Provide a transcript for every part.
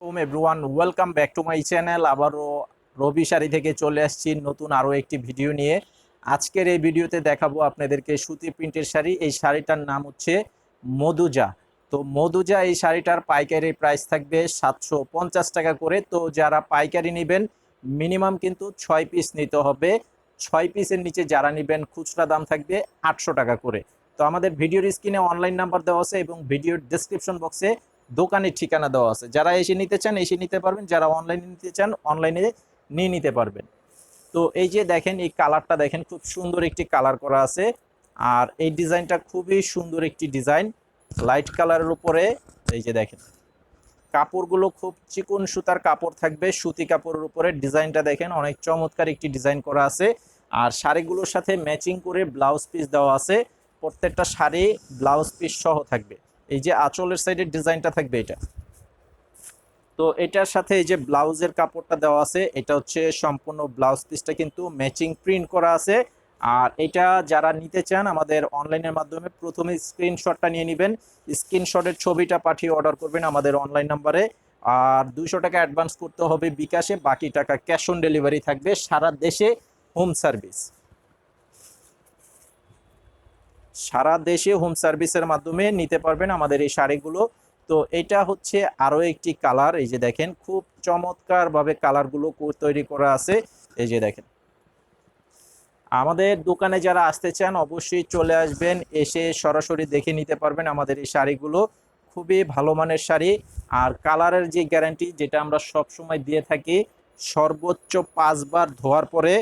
Everyone, welcome back to my channel. আবারও রবি শাড়ি থেকে চলে আসছি নতুন আরও একটি ভিডিও নিয়ে। আজকের এই ভিডিওতে দেখাবো আপনাদেরকে সুতি প্রিন্টের শাড়ি। এই শাড়িটার নাম হচ্ছে মধুজা। তো মধুজা এই শাড়িটার পাইকারি প্রাইস থাকবে 750 টাকা করে। তো যারা পাইকারি নেবেন মিনিমাম কিন্তু 6 পিস নিতে হবে। 6 পিসের নিচে যারা নেবেন খুচরা দাম থাকবে 800 টাকা করে। তো আমাদের ভিডিওর স্ক্রিনে অনলাইন নাম্বার দেওয়া আছে এবং ভিডিওর ডেসক্রিপশন বক্সে দোকানের ঠিকানা দেওয়া আছে। যারা এসে নিতে চান এসে নিতে পারবেন, যারা অনলাইনে নিতে চান অনলাইনে নিয়ে নিতে পারবেন। তো এই যে দেখেন, এই কালারটা দেখেন, খুব সুন্দর একটি কালার করা আছে। আর এই ডিজাইনটা খুবই সুন্দর একটি ডিজাইন, লাইট কালারের উপরে। এই যে দেখেন, কাপড়গুলো খুব চিকন সুতার কাপড় থাকবে, সুতি কাপড়ের উপরে। ডিজাইনটা দেখেন, অনেক চমৎকার একটি ডিজাইন করা আছে। আর শাড়িগুলোর সাথে ম্যাচিং করে ব্লাউজ পিস দেওয়া আছে। প্রত্যেকটা শাড়ি ব্লাউজ পিস সহ থাকবে। এই যে আঁচলের সাইডের ডিজাইনটা থাকবে এটা। তো এটার সাথে এই যে ব্লাউজের কাপড়টা দেওয়া আছে, এটা হচ্ছে সম্পূর্ণ ব্লাউজ পিসটা কিন্তু ম্যাচিং প্রিন্ট করা আছে। আর এটা যারা নিতে চান আমাদের অনলাইনের মাধ্যমে প্রথমে স্ক্রিনশটটা নিয়ে নেবেন। স্ক্রিনশটের ছবিটা পাঠিয়ে অর্ডার করবেন আমাদের অনলাইন নাম্বারে। আর 200 টাকা অ্যাডভান্স করতে হবে বিকাশে, বাকি টাকা ক্যাশ অন ডেলিভারি থাকবে। সারা দেশে হোম সার্ভিস, সারা দেশে হোম সার্ভিসের মাধ্যমে নিতে পারবেন আমাদের এই শাড়িগুলো। তো এটা হচ্ছে আরও একটি কালার। এই যে দেখেন, খুব চমৎকারভাবে কালারগুলো তৈরি করা আছে। এই যে দেখেন, আমাদের দোকানে যারা আসতে চান অবশ্যই চলে আসবেন, এসে সরাসরি দেখে নিতে পারবেন আমাদের এই শাড়িগুলো। খুবই ভালো মানের শাড়ি। আর কালারের যে গ্যারান্টি, যেটা আমরা সব সময় দিয়ে থাকি, সর্বোচ্চ 5 বার ধোয়ার পরে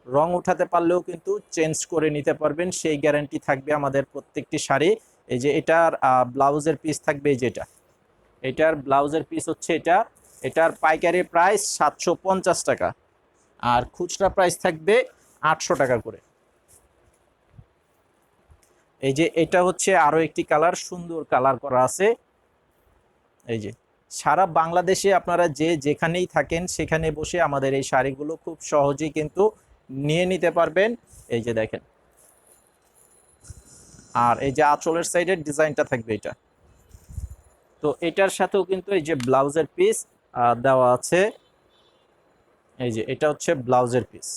রং উঠাতে পারলেও কিন্তু চেঞ্জ করে নিতে পারবেন, সেই গ্যারান্টি থাকবে আমাদের প্রত্যেকটি শাড়ি। এই যে এটার ব্লাউজের পিস থাকবে, এই যেটা, এটার ব্লাউজের পিস হচ্ছে এটা। এটার পাইকারি প্রাইস 750 টাকা, আর খুচরা প্রাইস থাকবে 800 টাকা করে। এই যে এটা হচ্ছে আরো একটি কালার, সুন্দর কালার করা আছে। এই যে, সারা বাংলাদেশে আপনারা যে যেখানেই থাকেন সেখানে বসে আমাদের এই শাড়িগুলো খুব সহজেই কিন্তু নিয়ে নিতে পারবেন। এই যে দেখেন, আর এই যে আঁচলের সাইডের ডিজাইনটা থাকবে এটা। তো এটার সাথেও কিন্তু এই যে ব্লাউজের পিস দেওয়া আছে। এই যে এটা হচ্ছে ব্লাউজের পিস।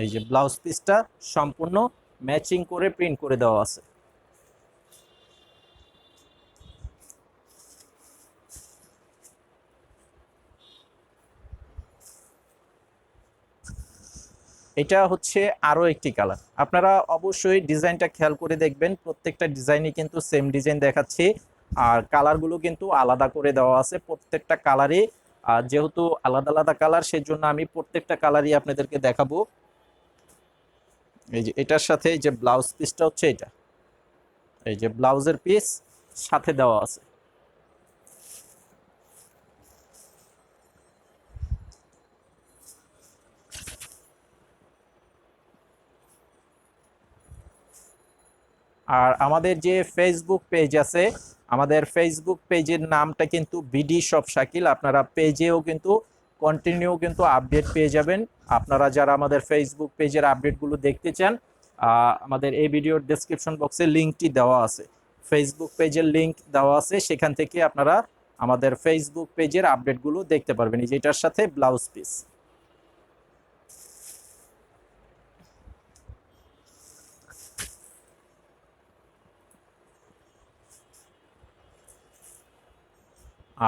এই যে ব্লাউজ পিসটা সম্পূর্ণ ম্যাচিং করে প্রিন্ট করে দেওয়া আছে। এটা হচ্ছে আরো একটি কালার। আপনারা অবশ্যই ডিজাইনটা খেয়াল করে দেখবেন, প্রত্যেকটা ডিজাইনই কিন্তু সেম ডিজাইন দেখাচ্ছি। আর কালারগুলো কিন্তু আলাদা করে দেওয়া আছে প্রত্যেকটা কালারই। আর যেহেতু আলাদা আলাদা কালার, সেজন্য আমি প্রত্যেকটা কালারই আপনাদেরকে দেখাবো। এই যে এটার সাথে এই যে ব্লাউজ পিসটা হচ্ছে এটা। এই যে ব্লাউজের পিস সাথে দেওয়া আছে। আর আমাদের যে ফেসবুক পেজ আছে, আমাদের ফেসবুক পেজের নামটা কিন্তু বিডি শপ শাকিল। আপনারা পেজেও কিন্তু কন্টিনিউ কিন্তু আপডেট পেয়ে যাবেন। আপনারা যারা আমাদের ফেসবুক পেজের আপডেটগুলো দেখতে চান, আমাদের এই ভিডিওর ডেসক্রিপশন বক্সে লিঙ্কটি দেওয়া আছে, ফেসবুক পেজের লিঙ্ক দেওয়া আছে, সেখান থেকে আপনারা আমাদের ফেসবুক পেজের আপডেটগুলো দেখতে পারবেন। এই যে এটার সাথে ব্লাউজ পিস।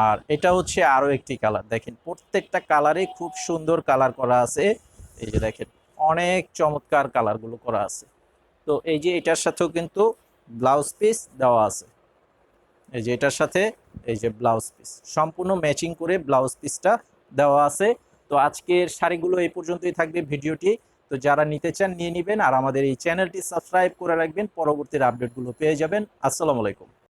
আর এটা হচ্ছে আরো একটি কালার। দেখেন, প্রত্যেকটা কালারে খুব সুন্দর কালার করা আছে। এই যে দেখেন, অনেক চমৎকার কালারগুলো করা আছে। তো এই যে এটার সাথেও কিন্তু ব্লাউজ পিস দেওয়া আছে। এই যে এটার সাথে এই যে ব্লাউজ পিস সম্পূর্ণ ম্যাচিং করে ব্লাউজ পিসটা দেওয়া আছে। তো আজকের শাড়িগুলো এই পর্যন্তই থাকবে ভিডিওটি। তো যারা নিতে চান নিয়ে নেবেন, আর আমাদের এই চ্যানেলটি সাবস্ক্রাইব করে রাখবেন, পরবর্তীর আপডেটগুলো পেয়ে যাবেন। আসসালামু আলাইকুম।